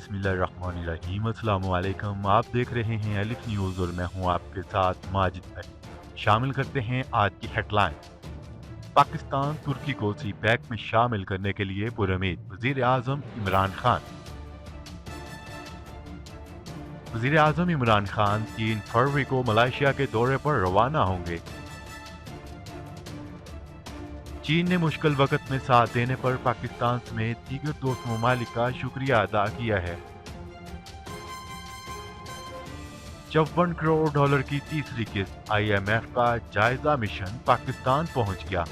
बिस्मिल्लाहिर्रहमानिर्रहीम। अस्सलाम वालेकुम। आप देख रहे हैं अलिफ न्यूज़ और मैं हूं आपके साथ माजिद भाई। शामिल करते हैं आज की हेडलाइन। पाकिस्तान तुर्की को सी पैक में शामिल करने के लिए पुरउम्मीद। वजीर आजम इमरान खान। वजीर आजम इमरान खान 3 फरवरी को मलेशिया के दौरे पर रवाना होंगे। चीन ने मुश्किल वक्त में साथ देने पर पाकिस्तान समेत दीगर दोस्त ममालिक का शुक्रिया अदा किया है। 54 करोड़ डॉलर की तीसरी किस्त IMF का जायजा मिशन पाकिस्तान पहुंच गया।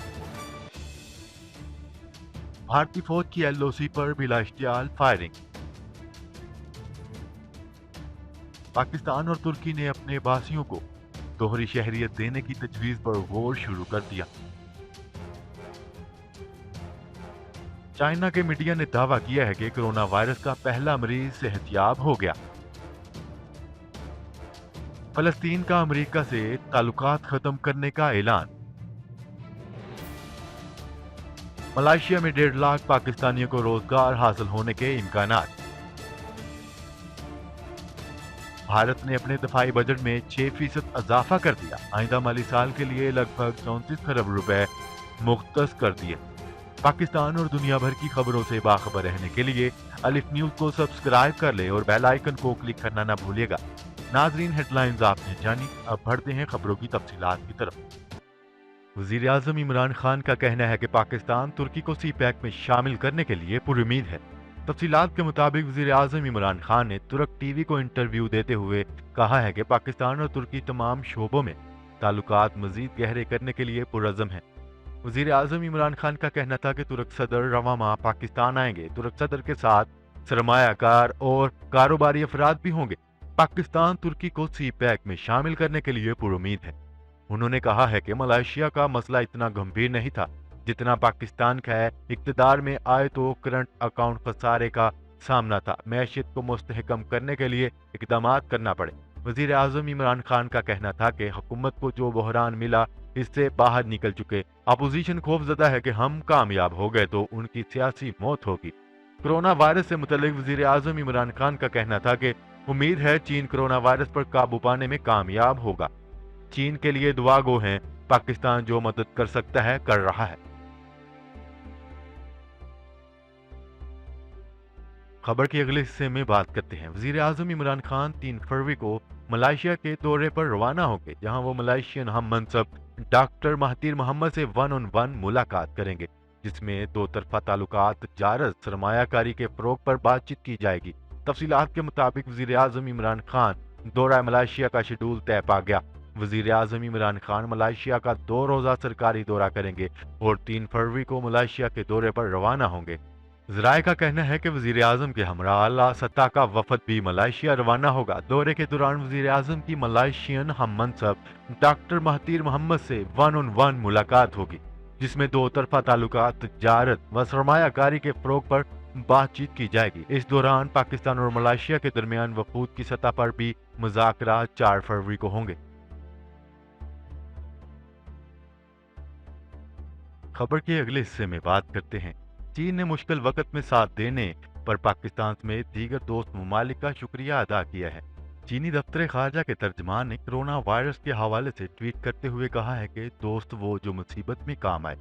भारतीय फौज की LOC पर बिला इश्तियाल फायरिंग। पाकिस्तान और तुर्की ने अपने बासियों को दोहरी शहरियत देने की तजवीज पर गौर शुरू कर दिया। चाइना के मीडिया ने दावा किया है कि कोरोना वायरस का पहला मरीज सेहतयाब हो गया। फलस्तीन का अमेरिका से ताल्लुकात खत्म करने का ऐलान। मलेशिया में 1.5 लाख पाकिस्तानियों को रोजगार हासिल होने के इम्कानात। भारत ने अपने दफाई बजट में 6% इजाफा कर दिया। आइंदा माली साल के लिए लगभग 34 खरब रुपए मुख्तस कर दिए। पाकिस्तान और दुनिया भर की खबरों से बाखबर रहने के लिए अलिफ न्यूज को सब्सक्राइब कर ले और बेल आइकन को क्लिक करना ना भूलिएगा। नाजरीन, हेडलाइंस आपने जानी, अब बढ़ते हैं खबरों की तफसीलात की तरफ। वजीर आजम इमरान खान का कहना है कि पाकिस्तान तुर्की को सी पैक में शामिल करने के लिए पुरुमीद है। तफसीलात के मुताबिक वजीर आजम इमरान खान ने तुर्क टीवी को इंटरव्यू देते हुए कहा है कि पाकिस्तान और तुर्की तमाम शोबों में ताल्लुकात मजीद गहरे करने के लिए पुरअज़म है। वजीर आजम इमरान खान का कहना था कि तुर्क सदर रवा माह पाकिस्तान आएंगे। तुर्क सदर के साथ सरमायाकार और कारोबारी अफराद भी होंगे। पाकिस्तान तुर्की को सी पैक में शामिल करने के लिए पुरुमीद है। उन्होंने कहा है कि मलेशिया का मसला इतना गंभीर नहीं था जितना पाकिस्तान का है। इक्तदार में आए तो करंट अकाउंट खसारे का सामना था। मैशियत को मुस्तहकम करने के लिए इकदाम करना पड़े। वजीर आजम इमरान खान का कहना था कि हुकूमत को जो बहरान मिला इससे बाहर निकल चुके। अपोजिशन खौफजदा है कि हम कामयाब हो गए तो उनकी सियासी मौत होगी। कोरोना वायरस से मुतल्लिक वजीर आजम इमरान खान का कहना था कि उम्मीद है चीन कोरोना वायरस पर काबू पाने में कामयाब होगा। चीन के लिए दुआ गो हैं। पाकिस्तान जो मदद कर सकता है कर रहा है। खबर के अगले हिस्से में बात करते हैं। वजीर आजम इमरान खान 3 फरवरी को मलेशिया के दौरे पर रवाना होंगे, जहां वो मलेशियन हम मनसब डॉक्टर महातीर मोहम्मद से 1-on-1 मुलाकात करेंगे, जिसमें दो तरफा ताल्लुकात, तजारत, सरमायाकारी के फरोग पर बातचीत की जाएगी। तफसीलात के मुताबिक वजीर आजम इमरान खान दौरा मलेशिया का शेड्यूल तय पा गया। वजीर आजम इमरान खान मलेशिया का 2 रोजा सरकारी दौरा करेंगे और 3 फरवरी को मलेशिया के दौरे पर रवाना होंगे। ज़राए का कहना है कि वजीर आजम के हमरा आला सतह का वफद भी मलेशिया रवाना होगा। दौरे के दौरान वजीर आजम की मलेशियन हम मनसब डॉक्टर महातीर मोहम्मद से 1-on-1 मुलाकात होगी, जिसमें दो तरफा ताल्लुकात, तजारत व सरमायाकारी के फरोग पर बातचीत की जाएगी। इस दौरान पाकिस्तान और मलेशिया के दरमियान वफूद की सतह पर भी मुज़ाकरात 4 फरवरी को होंगे। खबर के अगले हिस्से में बात करते हैं। चीन ने मुश्किल वक्त में साथ देने पर पाकिस्तान समेत दीगर दोस्त ममालिक का शुक्रिया अदा किया है। चीनी दफ्तर खारजा के तर्जमान ने कोरोना वायरस के हवाले से ट्वीट करते हुए कहा है कि दोस्त वो जो मुसीबत में काम आए।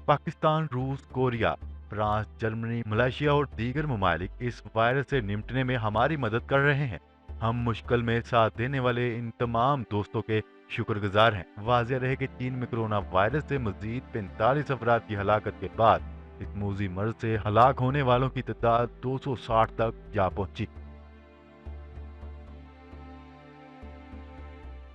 पाकिस्तान, रूस, कोरिया, फ्रांस, जर्मनी, मलेशिया और दीगर ममालिक इस वायरस से निपटने में हमारी मदद कर रहे हैं। हम मुश्किल में साथ देने वाले इन तमाम दोस्तों के शुक्रगुजार हैं। वाज़ेह रहे कि चीन में कोरोना वायरस से मजीद 45 अफराद की हलाकत के बाद इस मूजी मर्ज से हलाक होने वालों की तादाद 260 तक जा पहुंची।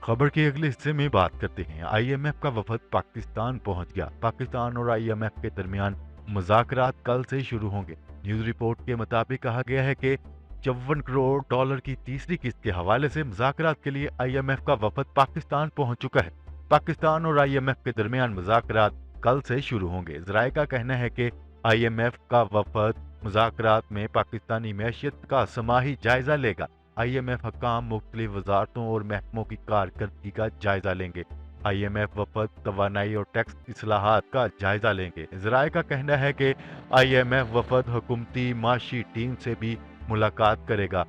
खबर के अगले हिस्से में बात करते हैं। IMF का वफद पाकिस्तान पहुंच गया। पाकिस्तान और IMF के दरमियान मुज़ाकरात कल से शुरू होंगे। न्यूज रिपोर्ट के मुताबिक कहा गया है कि 54 करोड़ डॉलर की तीसरी किस्त के हवाले से मुज़ाकरात के लिए IMF का वफद पाकिस्तान पहुंच चुका है। पाकिस्तान और IMF के दरमियान मुज़ाकरात कल से शुरू होंगे। ज़राए का कहना है कि IMF का वफद मुज़ाकरात में पाकिस्तानी मैशियत का समाही जायजा लेगा। IMF हकाम मुख्तलिफ वजारतों और महकमों की कारकर्दगी का जायजा लेंगे। IMF वफद तवानाई और टैक्स इस्लाहात का जायजा लेंगे। ज़राए का कहना है कि IMF वफद हुकूमती माशी टीम से भी मुलाकात करेगा।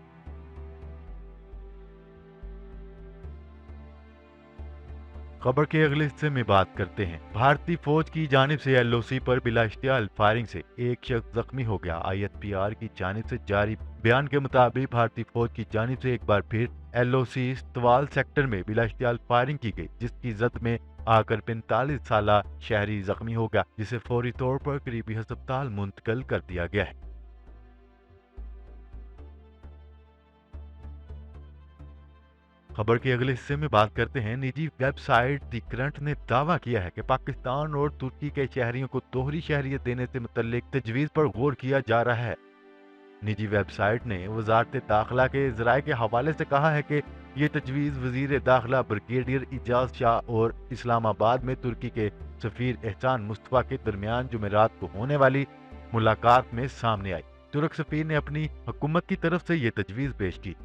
खबर के अगले हिस्से में बात करते हैं। भारतीय फौज की जानिब से एलओसी पर बिला इश्तियाल फायरिंग से एक शख्स जख्मी हो गया। आईएसपीआर की जानिब से जारी बयान के मुताबिक भारतीय फौज की जानिब से एक बार फिर एलओसी स्तवाल सेक्टर में बिला इश्तियाल फायरिंग की गई, जिसकी जद में आकर 45 साला शहरी जख्मी हो गया, जिसे फौरी तौर पर करीबी अस्पताल मुंतकिल कर दिया गया है। खबर के अगले हिस्से में बात करते हैं। निजी वेबसाइट दी करंट ने दावा किया है कि पाकिस्तान और तुर्की के शहरियों को दोहरी शहरियत देने से मुतल्लिक तजवीज़ पर गौर किया जा रहा है। निजी वेबसाइट ने वजारत दाखिला के ज़राए के हवाले से कहा है कि ये तजवीज़ वज़ीर दाखिला ब्रिगेडियर इजाज़ शाह और इस्लामाबाद में तुर्की के सफ़ीर एहसान मुस्तफ़ा के दरमियान जुमेरात को होने वाली मुलाकात में सामने आई। तुर्क सफ़ीर ने अपनी हुकूमत की तरफ से ये तजवीज़ पेश की।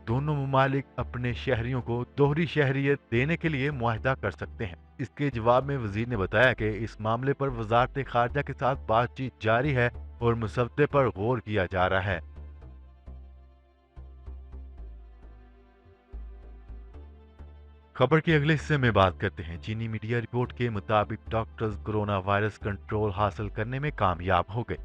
दोनों ममालिक अपने शहरियों को दोहरी शहरियत देने के लिए मुआहदा कर सकते हैं। इसके जवाब में वजीर ने बताया कि इस मामले पर वजारत खारजा के साथ बातचीत जारी है और मसवदे पर गौर किया जा रहा है। खबर के अगले हिस्से में बात करते हैं। चीनी मीडिया रिपोर्ट के मुताबिक डॉक्टर्स कोरोना वायरस कंट्रोल हासिल करने में कामयाब हो गए,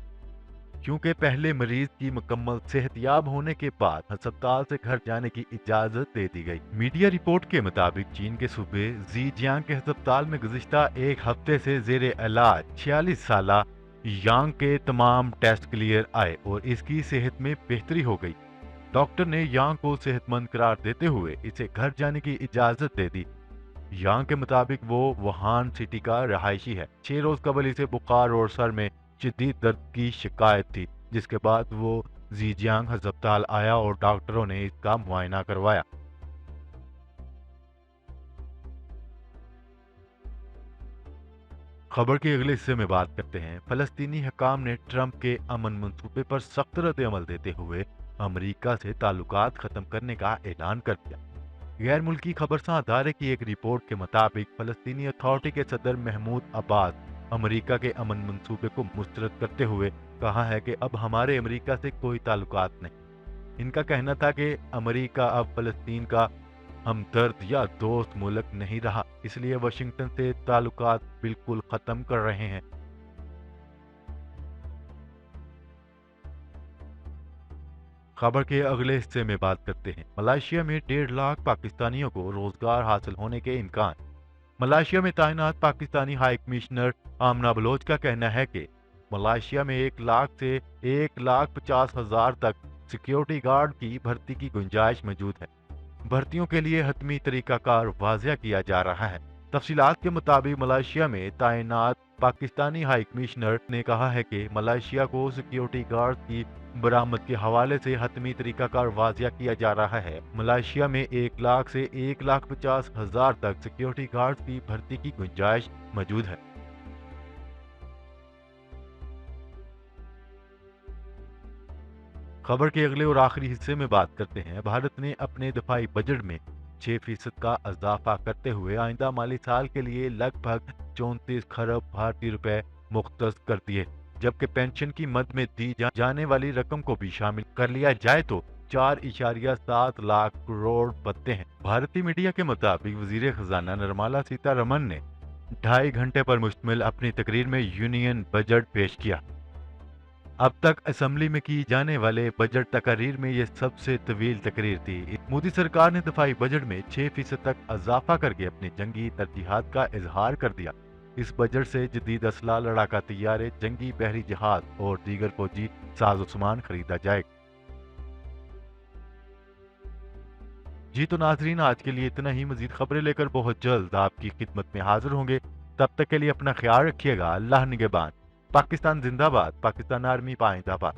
क्योंकि पहले मरीज की मुकम्मल सेहतयाब होने के बाद अस्पताल से घर जाने की इजाजत दे दी गई। मीडिया रिपोर्ट के मुताबिक चीन के सूबे ज़ीजियांग के अस्पताल में गुज़िश्ता एक हफ्ते से ज़ेरे इलाज 46 साला यांग के तमाम टेस्ट क्लियर आए और इसकी सेहत में बेहतरी हो गई। डॉक्टर ने यांग को सेहतमंद करार देते हुए इसे घर जाने की इजाजत दे दी। यांग के मुताबिक वो वुहान सिटी का रहायशी है। 6 रोज कबल इसे बुखार और सर में शदीद दर्द की शिकायत थी, जिसके बाद वो ज़ीजियांग अस्पताल आया और डॉक्टरों ने इसका मुआयना करवाया। खबर के अगले हिस्से में बात करते हैं। फलस्तीनी हकाम ने ट्रंप के अमन मंसूबे पर सख्त रद्द अमल देते हुए अमरीका से ताल्लुकात खत्म करने का ऐलान कर दिया। गैर मुल्की खबरसां अदारे की एक रिपोर्ट के मुताबिक फलस्तीनी अथॉरिटी के सदर महमूद अब्बास अमरीका के अमन मंसूबे को मुस्तरद करते हुए कहा है कि अब हमारे अमरीका से कोई ताल्लुकात नहीं। इनका कहना था कि अमरीका अब फलस्तीन का हमदर्द या दोस्त मुल्क नहीं रहा, इसलिए वाशिंगटन से ताल्लुकात बिल्कुल खत्म कर रहे हैं। खबर के अगले हिस्से में बात करते हैं। मलेशिया में 1.5 लाख पाकिस्तानियों को रोजगार हासिल होने के इम्कान। मलेशिया में तैनात पाकिस्तानी हाई कमिश्नर आमना बलोच का कहना है कि मलेशिया में 1 लाख से 1,50,000 तक सिक्योरिटी गार्ड की भर्ती की गुंजाइश मौजूद है। भर्तियों के लिए हतमी तरीकाकार वाज़िया किया जा रहा है। तफसीलात के मुताबिक मलेशिया में तैनात पाकिस्तानी हाई कमिश्नर ने कहा है कि मलेशिया को सिक्योरिटी गार्ड की बरामद के हवाले से हतमी तरीकाकार वाज़िया किया जा रहा है। मलेशिया में 1 लाख से 1,50,000 तक सिक्योरिटी गार्ड की भर्ती की गुंजाइश मौजूद है। खबर के अगले और आखिरी हिस्से में बात करते हैं। भारत ने अपने दफाई बजट में 6% का इजाफा करते हुए आइंदा माली साल के लिए लगभग 34 खरब भारतीय रुपए मुख्तस कर दिए, जबकि पेंशन की मद में दी जाने वाली रकम को भी शामिल कर लिया जाए तो 4.7 लाख करोड़ बनते हैं। भारतीय मीडिया के मुताबिक वजीर खजाना निर्मला सीतारमण ने 2.5 घंटे पर मुश्तमिल अपनी तकरीर में यूनियन बजट पेश किया। अब तक असेंबली में की जाने वाले बजट तकरीर में ये सबसे तवील तकरीर थी। मोदी सरकार ने दफाई बजट में 6% तक इजाफा करके अपनी जंगी तरजीहात का इजहार कर दिया। इस बजट से जदीद असला, लड़ाका तैयारे, जंगी बहरी जहाज और दीगर फौजी साजो सामान खरीदा जाएगा। जी तो नाजरीन, आज के लिए इतना ही। मजीद खबरें लेकर बहुत जल्द आपकी खिदमत में हाजिर होंगे। तब तक के लिए अपना ख्याल रखिएगा। अल्लाह निगहबान। पाकिस्तान जिंदाबाद। पाकिस्तान आर्मी पाइंदाबाद।